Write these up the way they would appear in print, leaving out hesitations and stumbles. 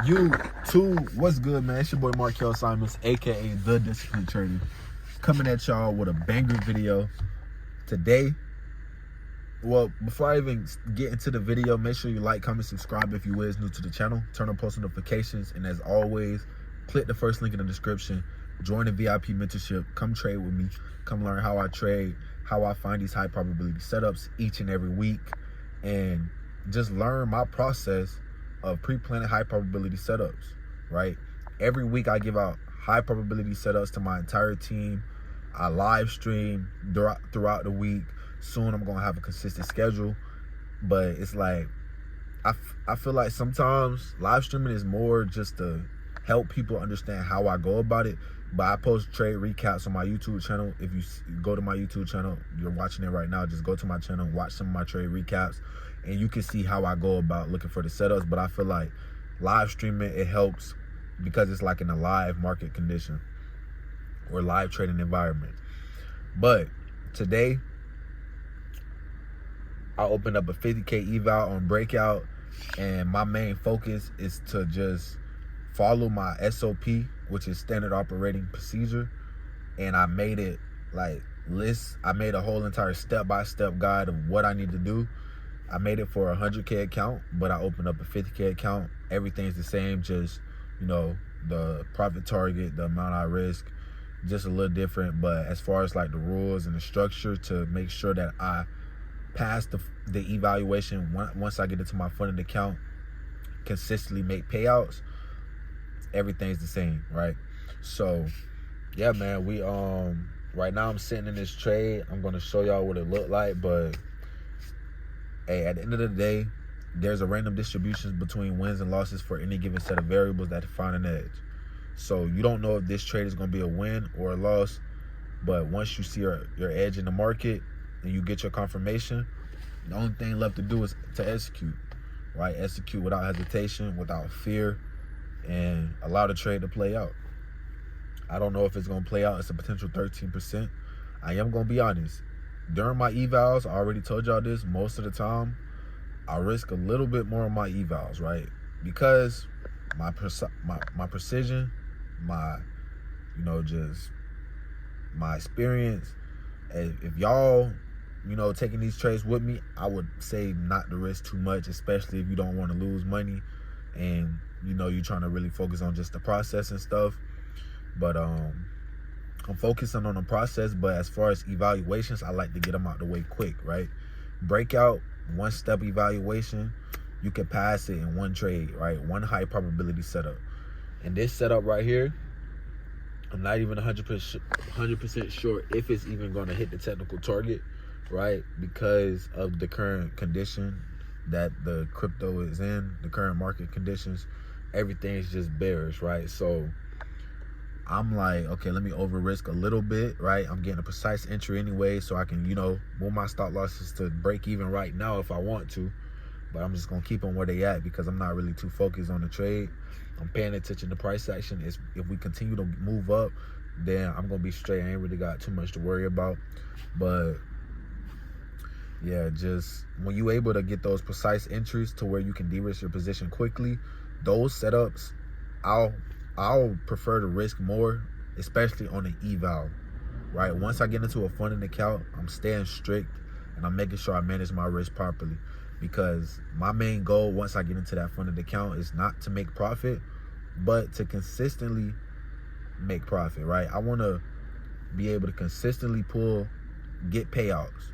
YouTube, what's good, man? It's your boy Markell Simons, aka The Discipline Trader, coming at y'all with a banger video today. Well, before I even get into the video, make sure you like, comment, subscribe if you is new to the channel. Turn on post notifications, and as always, click the first link in the description. Join the VIP mentorship. Come trade with me. Come learn how I trade, how I find these high probability setups each and every week, and just learn my process of pre-planning high probability setups, right? Every week I give out high probability setups to my entire team. I live stream throughout the week. Soon I'm gonna have a consistent schedule, but it's like I feel like sometimes live streaming is more just to help people understand how I go about it. But I post trade recaps on my YouTube channel. If you go to my YouTube channel, you're watching it right now, just go to my channel, watch some of my trade recaps, and you can see how I go about looking for the setups. But I feel like live streaming, it helps because it's like in a live market condition or live trading environment. But today, I opened up a 50K eval on breakout, and my main focus is to just follow my SOP, which is standard operating procedure. And I made it like I made a whole entire step-by-step guide of what I need to do. I made it for a 100K account, but I opened up a 50K account. Everything's the same, just, you know, the profit target, the amount I risk, just a little different. But as far as like the rules and the structure to make sure that I pass the evaluation once I get into my funded account, consistently make payouts, everything's the same, right? So yeah, man, we right now I'm sitting in this trade. I'm gonna show y'all what it looked like, but hey, at the end of the day, there's a random distributions between wins and losses for any given set of variables that define an edge. So you don't know if this trade is gonna be a win or a loss, but once you see your edge in the market and you get your confirmation, the only thing left to do is to execute, right? Execute without hesitation, without fear, and allow the trade to play out. I don't know if it's going to play out. It's a potential 13%. I am going to be honest. During my evals, I already told y'all this, most of the time, I risk a little bit more on my evals, right? Because my precision, my, you know, just my experience, if y'all, you know, taking these trades with me, I would say not to risk too much, especially if you don't want to lose money and, you know, you're trying to really focus on just the process and stuff. But I'm focusing on the process, but as far as evaluations, I like to get them out the way quick, right? Breakout, one-step evaluation, you can pass it in one trade, right? One high probability setup. And this setup right here, I'm not even 100% sure if it's even going to hit the technical target, right? Because of the current condition that the crypto is in, the current market conditions, everything's just bearish, right? So I'm like, okay, let me over risk a little bit, right? I'm getting a precise entry anyway, so I can, you know, move my stop losses to break even right now if I want to. But I'm just gonna keep them where they at because I'm not really too focused on the trade. I'm paying attention to price action. If we continue to move up, then I'm gonna be straight. I ain't really got too much to worry about. But yeah, just when you able to get those precise entries to where you can de-risk your position quickly, those setups, I'll prefer to risk more, especially on the eval, right? Once I get into a funding account, I'm staying strict and I'm making sure I manage my risk properly, because my main goal once I get into that funded account is not to make profit, but to consistently make profit, right? I want to be able to consistently get payouts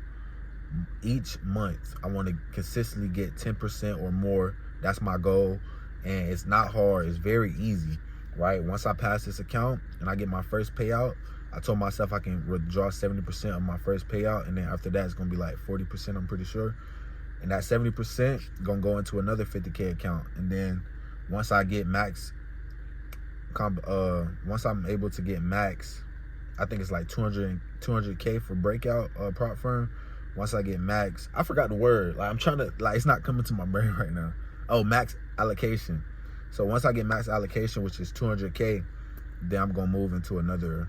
each month. I want to consistently get 10% or more. That's my goal, and it's not hard. It's very easy, right? Once I pass this account and I get my first payout, I told myself I can withdraw 70% of my first payout, and then after that it's gonna be like 40%, I'm pretty sure. And that 70% gonna go into another 50K account. And then once I get max, once I'm able to get max, I think it's like 200K for breakout prop firm. Once I get max, I forgot the word. Like I'm trying to, like, it's not coming to my brain right now. Oh, max allocation. So once I get max allocation, which is 200K, then I'm gonna move into another.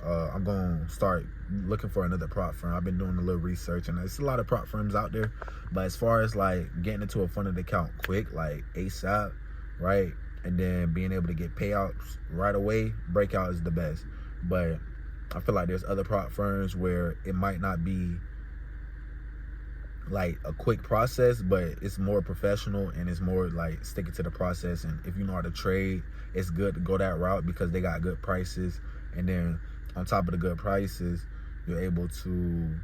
I'm gonna start looking for another prop firm. I've been doing a little research, and there's a lot of prop firms out there. But as far as like getting into a funded account quick, like ASAP, right? and then being able to get payouts right away, breakout is the best. But I feel like there's other prop firms where it might not be like a quick process, but it's more professional and it's more like sticking to the process. And if you know how to trade, it's good to go that route because they got good prices. And then on top of the good prices, you're able to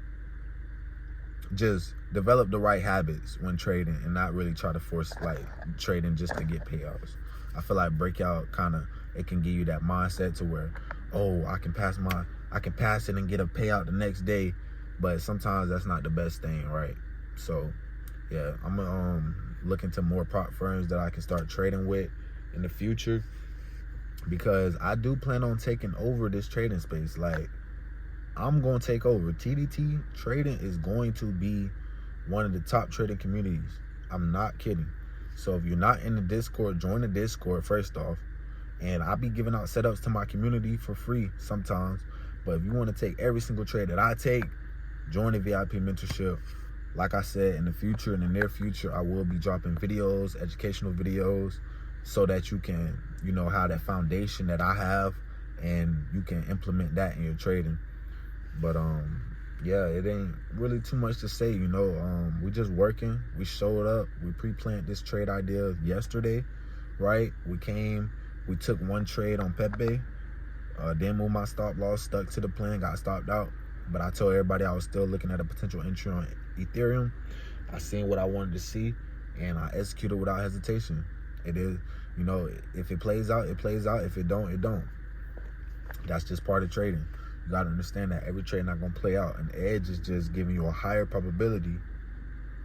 just develop the right habits when trading and not really try to force like trading just to get payouts. I feel like breakout it can give you that mindset to where, oh, I can pass it and get a payout the next day. But sometimes that's not the best thing, right? So yeah, I'm gonna look into more prop firms that I can start trading with in the future, because I do plan on taking over this trading space. Like, I'm going to take over. TDT trading is going to be one of the top trading communities. I'm not kidding. So if you're not in the Discord, join the Discord first off. And I'll be giving out setups to my community for free sometimes. But if you want to take every single trade that I take, join the VIP mentorship. Like I said, in the near future, I will be dropping videos, educational videos, so that you can, have that foundation that I have, and you can implement that in your trading. But yeah, it ain't really too much to say. We just working. We showed up. We pre-planned this trade idea yesterday, right? We took one trade on Pepe, didn't move my stop loss, stuck to the plan, got stopped out. But I told everybody I was still looking at a potential entry on Ethereum. I seen what I wanted to see, and I executed without hesitation. It is, if it plays out, it plays out. If it don't, it don't. That's just part of trading. You got to understand that every trade not going to play out. An edge is just giving you a higher probability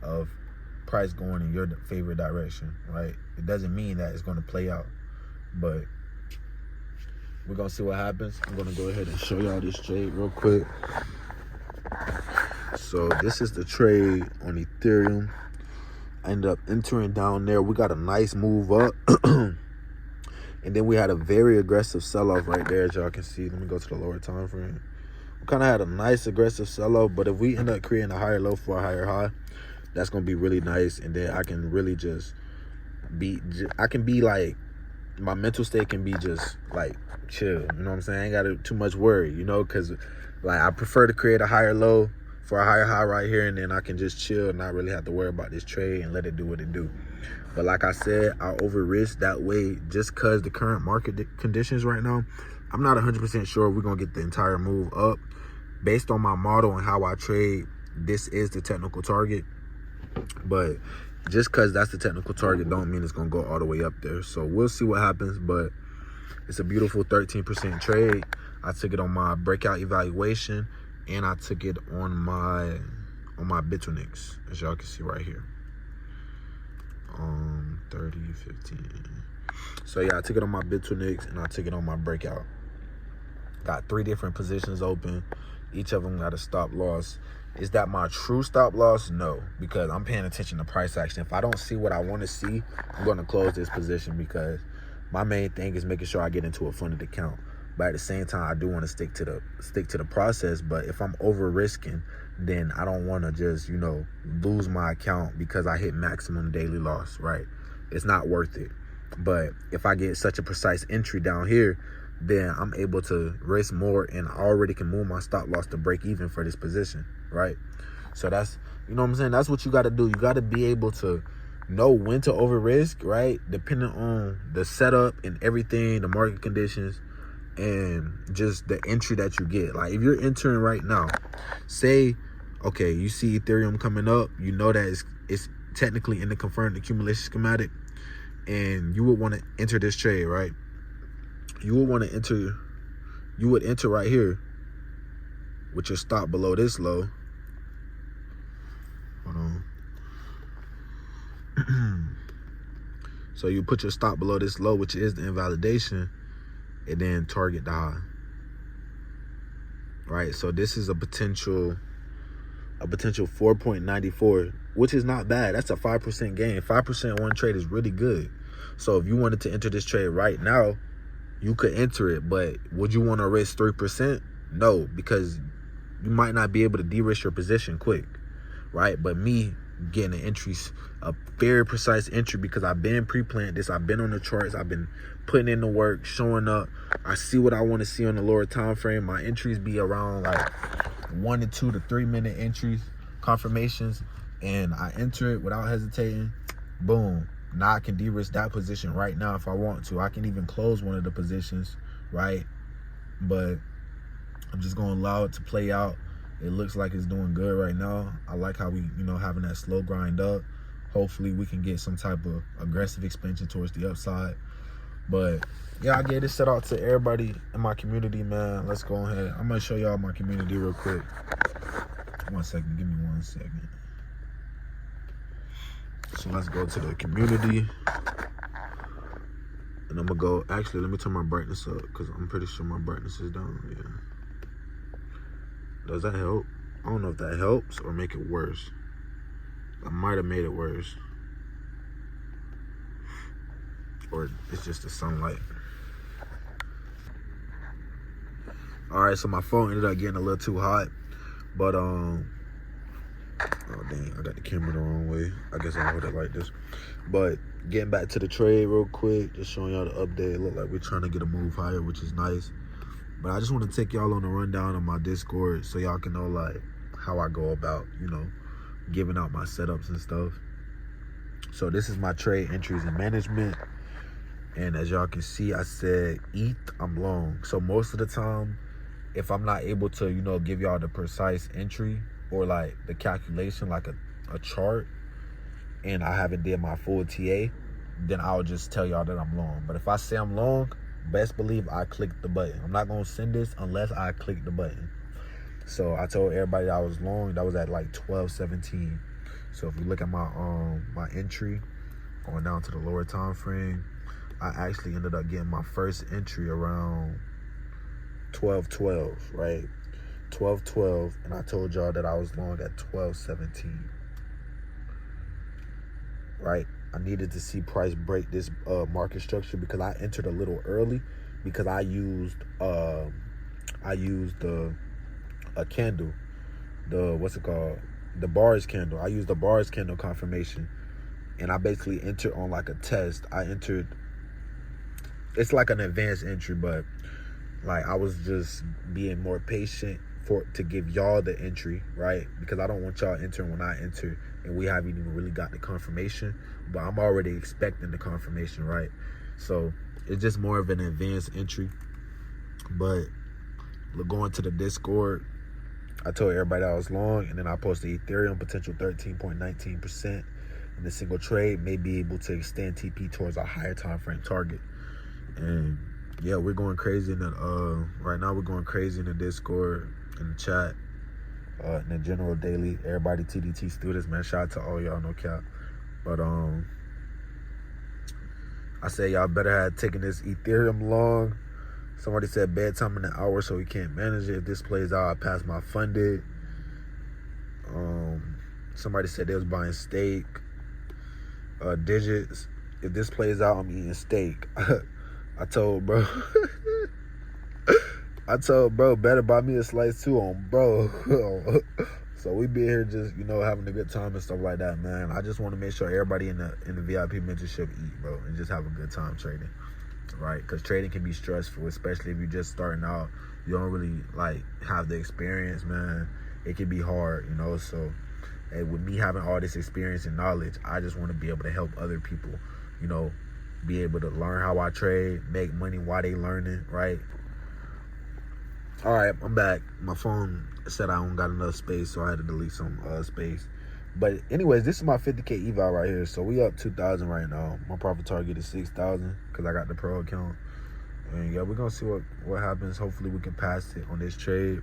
of price going in your favorite direction, right? It doesn't mean that it's going to play out. But we're going to see what happens. I'm going to go ahead and show y'all this trade real quick. So this is the trade on Ethereum. I ended up entering down there. We got a nice move up. And then we had a very aggressive sell-off right there, as y'all can see. Let me go to the lower time frame. We kind of had a nice aggressive sell-off, but if we end up creating a higher low for a higher high, that's going to be really nice. And then I can really just be like, my mental state can be just like chill. You know what I'm saying? I ain't got to too much worry, because like I prefer to create a higher low for a higher high right here, and then I can just chill and not really have to worry about this trade and let it do what it do. But like I said, I over risk that way just because the current market conditions right now. I'm not 100% sure we're going to get the entire move up. Based on my model and how I trade, this is the technical target. But just because that's the technical target don't mean it's going to go all the way up there. So we'll see what happens. But it's a beautiful 13% trade. I took it on my breakout evaluation, and I took it on my Bitfinex, as y'all can see right here. 30, 15. So yeah, I took it on my Bitfinex and I took it on my breakout. Got 3 different positions open. Each of them got a stop loss. Is that my true stop loss? No, because I'm paying attention to price action. If I don't see what I want to see, I'm going to close this position, because my main thing is making sure I get into a funded account. But at the same time, I do want to stick to the process. But if I'm over risking, then I don't want to just, lose my account because I hit maximum daily loss, right? It's not worth it. But if I get such a precise entry down here, then I'm able to risk more, and I already can move my stop loss to break even for this position, right? So that's, what I'm saying? That's what you got to do. You got to be able to know when to over risk, right? Depending on the setup and everything, the market conditions, and just the entry that you get. Like if you're entering right now, say, okay, you see Ethereum coming up, that it's technically in the confirmed accumulation schematic, and you would want to enter this trade, right? You would enter right here with your stop below this low. Hold on. So you put your stop below this low, which is the invalidation, and then target the high. Right? So this is a potential 4.94, which is not bad. That's a 5% gain. 5% one trade is really good. So if you wanted to enter this trade right now, you could enter it, but would you want to risk 3%? No, because you might not be able to de-risk your position quick, right? But me, getting a very precise entry, because I've been pre-planned this. I've been on the charts. I've been putting in the work, showing up. I see what I want to see on the lower time frame. My entries be around like 1 to 2 to 3 minute entries, confirmations, and I enter it without hesitating. Boom. Now I can de-risk that position right now if I want to. I can even close one of the positions, right? But I'm just going to allow it to play out. It looks like it's doing good right now. I like how we, having that slow grind up. Hopefully we can get some type of aggressive expansion towards the upside. But yeah, I gave this set out to everybody in my community, man. Let's go ahead. I'm going to show y'all my community real quick. 1 second. Give me 1 second. So let's go to the community. And I'm going to go, actually, let me turn my brightness up, because I'm pretty sure my brightness is down. Yeah. Does that help? I don't know if that helps or make it worse. I might have made it worse. Or it's just the sunlight. Alright, so my phone ended up getting a little too hot. But, oh dang, I got the camera the wrong way. I guess I'll hold it like this. But getting back to the trade real quick, just showing y'all the update. It look like we're trying to get a move higher, which is nice. But I just want to take y'all on a rundown on my Discord so y'all can know like how I go about, giving out my setups and stuff. So this is my trade entries and management. And as y'all can see, I said ETH, I'm long. So most of the time, if I'm not able to, give y'all the precise entry or like the calculation, like a chart, and I haven't did my full TA, then I'll just tell y'all that I'm long. But if I say I'm long, best believe I clicked the button. I'm not going to send this unless I click the button. So I told everybody that I was long. That was at like 12:17. So if you look at my my entry, going down to the lower time frame, I actually ended up getting my first entry around 12:12, right? 12:12, and I told y'all that I was long at 12:17, right? I needed to see price break this market structure because I entered a little early because I used a candle, the bars candle. I used the bars candle confirmation, and I basically entered on like a test. It's like an advanced entry, but like I was just being more patient to give y'all the entry, right? Because I don't want y'all entering when I enter and we haven't even really got the confirmation, but I'm already expecting the confirmation, right? So it's just more of an advanced entry. But going to the Discord, I told everybody I was long, and then I posted Ethereum potential 13.19% in a single trade, may be able to extend TP towards a higher time frame target. And yeah, we're going crazy in the right now. We're going crazy in the Discord, in the chat, in the general daily. Everybody TDT students, man, shout out to all y'all, no cap. But I say y'all better have taken this Ethereum long. Somebody said bedtime in an hour, so we can't manage it. If this plays out, I pass my funded. Somebody said they was buying steak. Digits. If this plays out, I'm eating steak. I told bro, better buy me a slice too on bro. So we be here just, having a good time and stuff like that, man. I just want to make sure everybody in the VIP mentorship eat, bro, and just have a good time trading, right? Because trading can be stressful, especially if you're just starting out. You don't really like have the experience, man. It can be hard, So, and with me having all this experience and knowledge, I just want to be able to help other people, be able to learn how I trade, make money while they learning, right? All right, I'm back. My phone said I don't got enough space, so I had to delete some space. But anyways, this is my 50K eval right here. So we up 2,000 right now. My profit target is 6,000 because I got the pro account. And yeah, we're gonna see what happens. Hopefully we can pass it on this trade.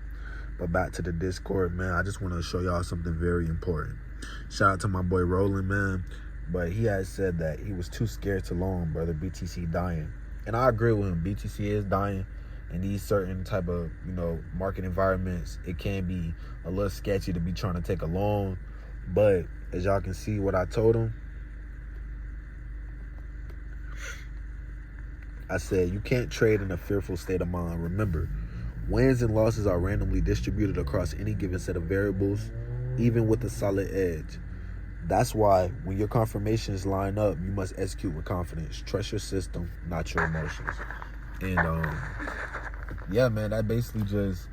But back to the Discord, man. I just want to show y'all something very important. Shout out to my boy Roland, man. But he had said that he was too scared to loan, brother. BTC dying. And I agree with him. BTC is dying. In these certain type of, market environments, it can be a little sketchy to be trying to take a loan. But as y'all can see what I told him, I said, you can't trade in a fearful state of mind. Remember, wins and losses are randomly distributed across any given set of variables, even with a solid edge. That's why when your confirmations line up, you must execute with confidence. Trust your system, not your emotions. And yeah, man, that basically just,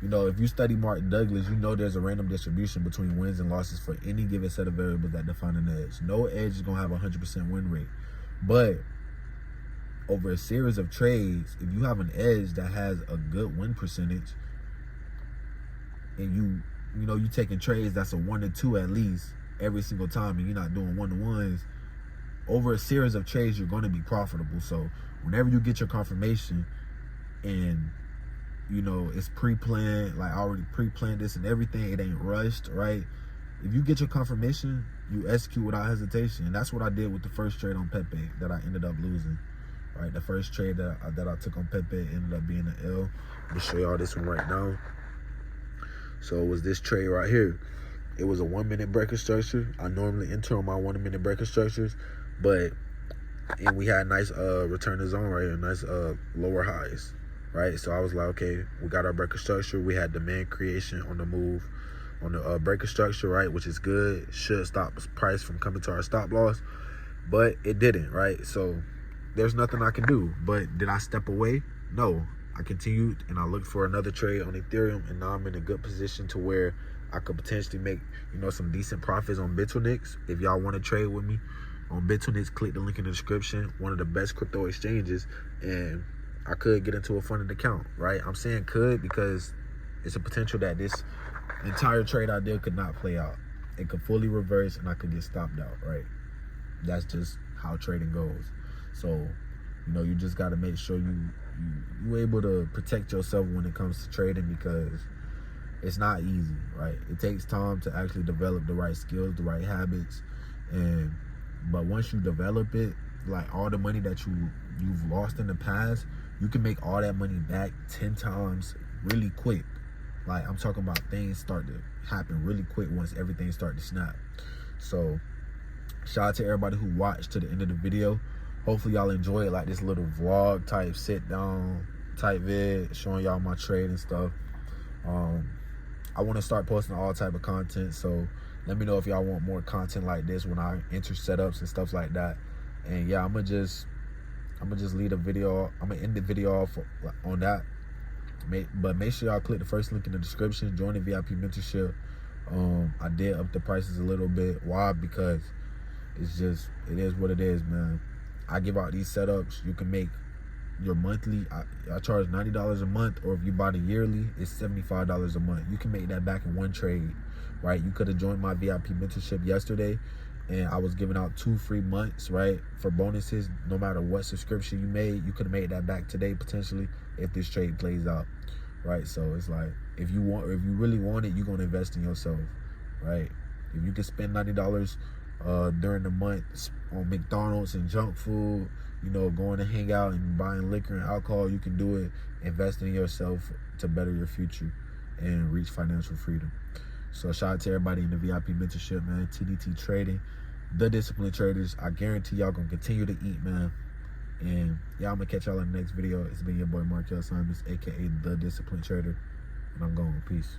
if you study Mark Douglas, you know there's a random distribution between wins and losses for any given set of variables that define an edge. No edge is gonna have a 100% win rate, but over a series of trades, if you have an edge that has a good win percentage, and you taking trades that's a 1 to 2 at least every single time, and you're not doing 1-to-1s, over a series of trades, you're going to be profitable. So whenever you get your confirmation and it's pre-planned, like I already pre-planned this and everything, it ain't rushed, right? If you get your confirmation, you execute without hesitation. And that's what I did with the first trade on Pepe that I ended up losing, right? The first trade that I took on Pepe ended up being an L. Let me show y'all this one right now. So it was this trade right here. It was a 1-minute breaker structure. I normally enter on my 1-minute breaker structures, and we had nice return to zone right here, nice lower highs, right? So I was like, okay, we got our breaker structure. We had demand creation on the move on the breaker structure, right, which is good. Should stop price from coming to our stop loss, but it didn't, right? So there's nothing I can do. But did I step away? No. I continued and I looked for another trade on Ethereum, and now I'm in a good position to where I could potentially make, some decent profits on Bitfinex. If y'all want to trade with me on Bitfinex, click the link in the description. One of the best crypto exchanges, and I could get into a funded account, right? I'm saying could because it's a potential that this entire trade I did could not play out. It could fully reverse and I could get stopped out, right? That's just how trading goes. So, you just got to make sure you able to protect yourself when it comes to trading, because it's not easy, right? It takes time to actually develop the right skills, the right habits, but once you develop it, like all the money that you've lost in the past, you can make all that money back 10 times really quick. Like, I'm talking about things start to happen really quick once everything starts to snap. So shout out to everybody who watched to the end of the video. Hopefully y'all enjoy it, like this little vlog type sit down type vid showing y'all my trade and stuff. I want to start posting all type of content, so let me know if y'all want more content like this when I enter setups and stuff like that. And yeah, I'm gonna just leave the video. I'm gonna end the video off on that. But make sure y'all click the first link in the description. Join the VIP mentorship. I did up the prices a little bit. Why? Because it is what it is, man. I give out these setups. You can make your monthly, I charge $90 a month, or if you buy the yearly, it's $75 a month. You can make that back in one trade, right? You could have joined my VIP mentorship yesterday, and I was giving out 2 free months, right, for bonuses. No matter what subscription you made, you could have made that back today potentially if this trade plays out, right? So it's like, if you really want it, you're gonna invest in yourself, right? If you can spend $90 during the month on McDonald's and junk food, going to hang out and buying liquor and alcohol, you can do it. Invest in yourself to better your future and reach financial freedom. So shout out to everybody in the VIP mentorship, man. TDT Trading, the disciplined traders. I guarantee y'all gonna continue to eat, man. And yeah, I'm gonna catch y'all in the next video. It's been your boy Markell, aka the disciplined trader, and I'm going. Peace.